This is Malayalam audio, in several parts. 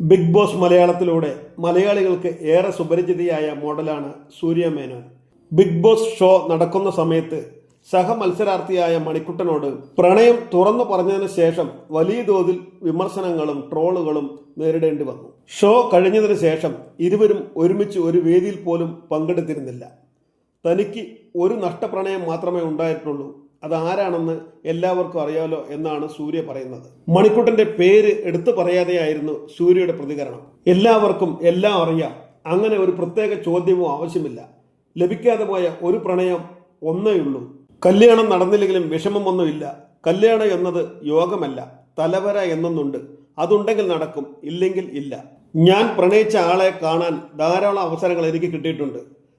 ബിഗ് ബോസ് മലയാളത്തിലൂടെ മലയാളികൾക്ക് ഏറെ സുപരിചിതയായ മോഡലാണ് സൂര്യ മേനോൻ. ബിഗ് ബോസ് ഷോ നടക്കുന്ന സമയത്ത് സഹമത്സരാർത്ഥിയായ മണിക്കുട്ടനോട് പ്രണയം തുറന്നു പറഞ്ഞതിന് ശേഷം വലിയ തോതിൽ വിമർശനങ്ങളും ട്രോളുകളും നേരിടേണ്ടി വന്നു. ഷോ കഴിഞ്ഞതിന് ശേഷം ഇരുവരും ഒരുമിച്ച് ഒരു വേദിയിൽ പോലും പങ്കെടുത്തിരുന്നില്ല. തനിക്ക് ഒരു നഷ്ടപ്രണയം മാത്രമേ ഉണ്ടായിട്ടുള്ളൂ, അതാരാണെന്ന് എല്ലാവർക്കും അറിയാലോ എന്നാണ് സൂര്യ പറയുന്നത്. മണിക്കുട്ടന്റെ പേര് എടുത്തു പറയാതെയായിരുന്നു സൂര്യയുടെ പ്രതികരണം. എല്ലാവർക്കും എല്ലാം അറിയാം, അങ്ങനെ ഒരു പ്രത്യേക ചോദ്യമോ ആവശ്യമില്ല. ലഭിക്കാതെ പോയ ഒരു പ്രണയം ഒന്നേയുള്ളൂ. കല്യാണം നടന്നില്ലെങ്കിലും വിഷമമൊന്നുമില്ല. കല്യാണം എന്നത് യോഗമല്ല, തലവര എന്നൊന്നുണ്ട്. അതുണ്ടെങ്കിൽ നടക്കും, ഇല്ലെങ്കിൽ ഇല്ല. ഞാൻ പ്രണയിച്ച ആളെ കാണാൻ ധാരാളം അവസരങ്ങൾ എനിക്ക് കിട്ടിയിട്ടുണ്ട്.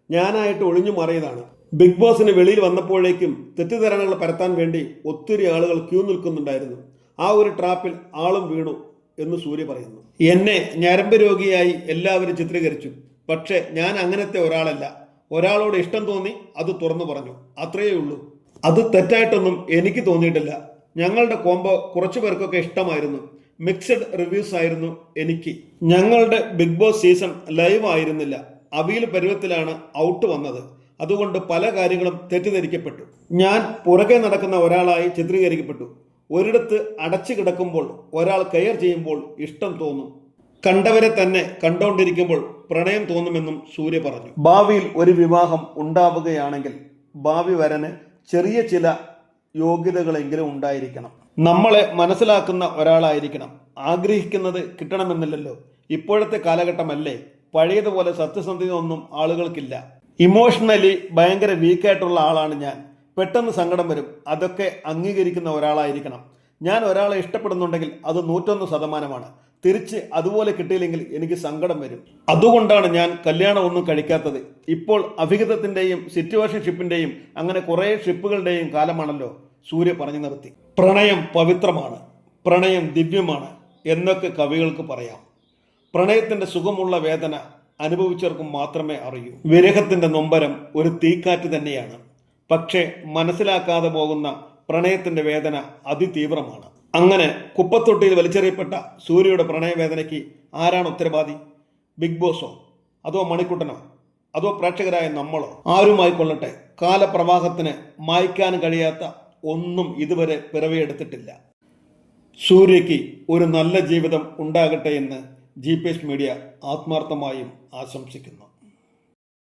ഞാനായിട്ട് ഒഴിഞ്ഞു മാറിയതാണ്. ബിഗ് ബോസിന് വെളിയിൽ വന്നപ്പോഴേക്കും തെറ്റിദ്ധാരണകൾ പരത്താൻ വേണ്ടി ഒത്തിരി ആളുകൾ ക്യൂ നിൽക്കുന്നുണ്ടായിരുന്നു. ആ ഒരു ട്രാപ്പിൽ ആളും വീണു എന്ന് സൂര്യ പറയുന്നു. എന്നെ ഞരമ്പ് രോഗിയായി എല്ലാവരും ചിത്രീകരിച്ചു. പക്ഷെ ഞാൻ അങ്ങനത്തെ ഒരാളല്ല. ഒരാളോട് ഇഷ്ടം തോന്നി, അത് തുറന്നു പറഞ്ഞു, അത്രയേ ഉള്ളൂ. അത് തെറ്റായിട്ടൊന്നും എനിക്ക് തോന്നിയിട്ടില്ല. ഞങ്ങളുടെ കോംബോ കുറച്ചു പേർക്കൊക്കെ ഇഷ്ടമായിരുന്നു. മിക്സഡ് റിവ്യൂസ് ആയിരുന്നു എനിക്ക്. ഞങ്ങളുടെ ബിഗ് ബോസ് സീസൺ ലൈവ് ആയിരുന്നില്ല, അവിയൽ പരുവത്തിലാണ് ഔട്ട് വന്നത്. അതുകൊണ്ട് പല കാര്യങ്ങളും തെറ്റിദ്ധരിക്കപ്പെട്ടു. ഞാൻ പുറകെ നടക്കുന്ന ഒരാളായി ചിത്രീകരിക്കപ്പെട്ടു. ഒരിടത്ത് അടച്ചു കിടക്കുമ്പോൾ ഒരാൾ കെയർ ചെയ്യുമ്പോൾ ഇഷ്ടം തോന്നും. കണ്ടവരെ തന്നെ കണ്ടോണ്ടിരിക്കുമ്പോൾ പ്രണയം തോന്നുമെന്നും സൂര്യ പറഞ്ഞു. ഭാവിയിൽ ഒരു വിവാഹം ഉണ്ടാവുകയാണെങ്കിൽ ഭാവി വരന് ചെറിയ ചില യോഗ്യതകളെങ്കിലും ഉണ്ടായിരിക്കണം. നമ്മളെ മനസ്സിലാക്കുന്ന ഒരാളായിരിക്കണം. ആഗ്രഹിക്കുന്നത് കിട്ടണമെന്നില്ലല്ലോ. ഇപ്പോഴത്തെ കാലഘട്ടമല്ലേ. പഴയതുപോലെ സത്യസന്ധത ഒന്നും ആളുകൾക്കില്ല. ഇമോഷണലി ഭയങ്കര വീക്കായിട്ടുള്ള ആളാണ് ഞാൻ. പെട്ടെന്ന് സങ്കടം വരും. അതൊക്കെ അംഗീകരിക്കുന്ന ഒരാളായിരിക്കണം. ഞാൻ ഒരാളെ ഇഷ്ടപ്പെടുന്നുണ്ടെങ്കിൽ അത് 101%. തിരിച്ച് അതുപോലെ കിട്ടിയില്ലെങ്കിൽ എനിക്ക് സങ്കടം വരും. അതുകൊണ്ടാണ് ഞാൻ കല്യാണം ഒന്നും കഴിക്കാത്തത്. ഇപ്പോൾ അഭിഹിതത്തിന്റെയും സിറ്റുവേഷൻഷിപ്പിന്റെയും അങ്ങനെ കുറെ ഷിപ്പുകളുടെയും കാലമാണല്ലോ. സൂര്യ പറഞ്ഞു നിർത്തി. പ്രണയം പവിത്രമാണ്, പ്രണയം ദിവ്യമാണ് എന്നൊക്കെ കവികൾക്ക് പറയാം. പ്രണയത്തിന്റെ സുഖമുള്ള വേദന അനുഭവിച്ചവർക്കും മാത്രമേ അറിയൂ. വിരഹത്തിന്റെ നൊമ്പരം ഒരു തീക്കാറ്റ് തന്നെയാണ്. പക്ഷേ മനസ്സിലാക്കാതെ പോകുന്ന പ്രണയത്തിന്റെ വേദന അതിതീവ്രമാണ്. അങ്ങനെ കുപ്പത്തൊട്ടിയിൽ വലിച്ചെറിയപ്പെട്ട സൂര്യയുടെ പ്രണയവേദനയ്ക്ക് ആരാണ് ഉത്തരവാദി? ബിഗ് ബോസോ, അതോ മണിക്കുട്ടനോ, അതോ പ്രേക്ഷകരായ നമ്മളോ? ആരുമായിക്കൊള്ളട്ടെ, കാലപ്രവാഹത്തിന് മായ്ക്കാൻ കഴിയാത്ത ഒന്നും ഇതുവരെ പിറവിയെടുത്തിട്ടില്ല. സൂര്യയ്ക്ക് ഒരു നല്ല ജീവിതം ഉണ്ടാകട്ടെ എന്ന് GPS മീഡിയ ആത്മാർത്ഥമായും ആശംസിക്കുന്നു.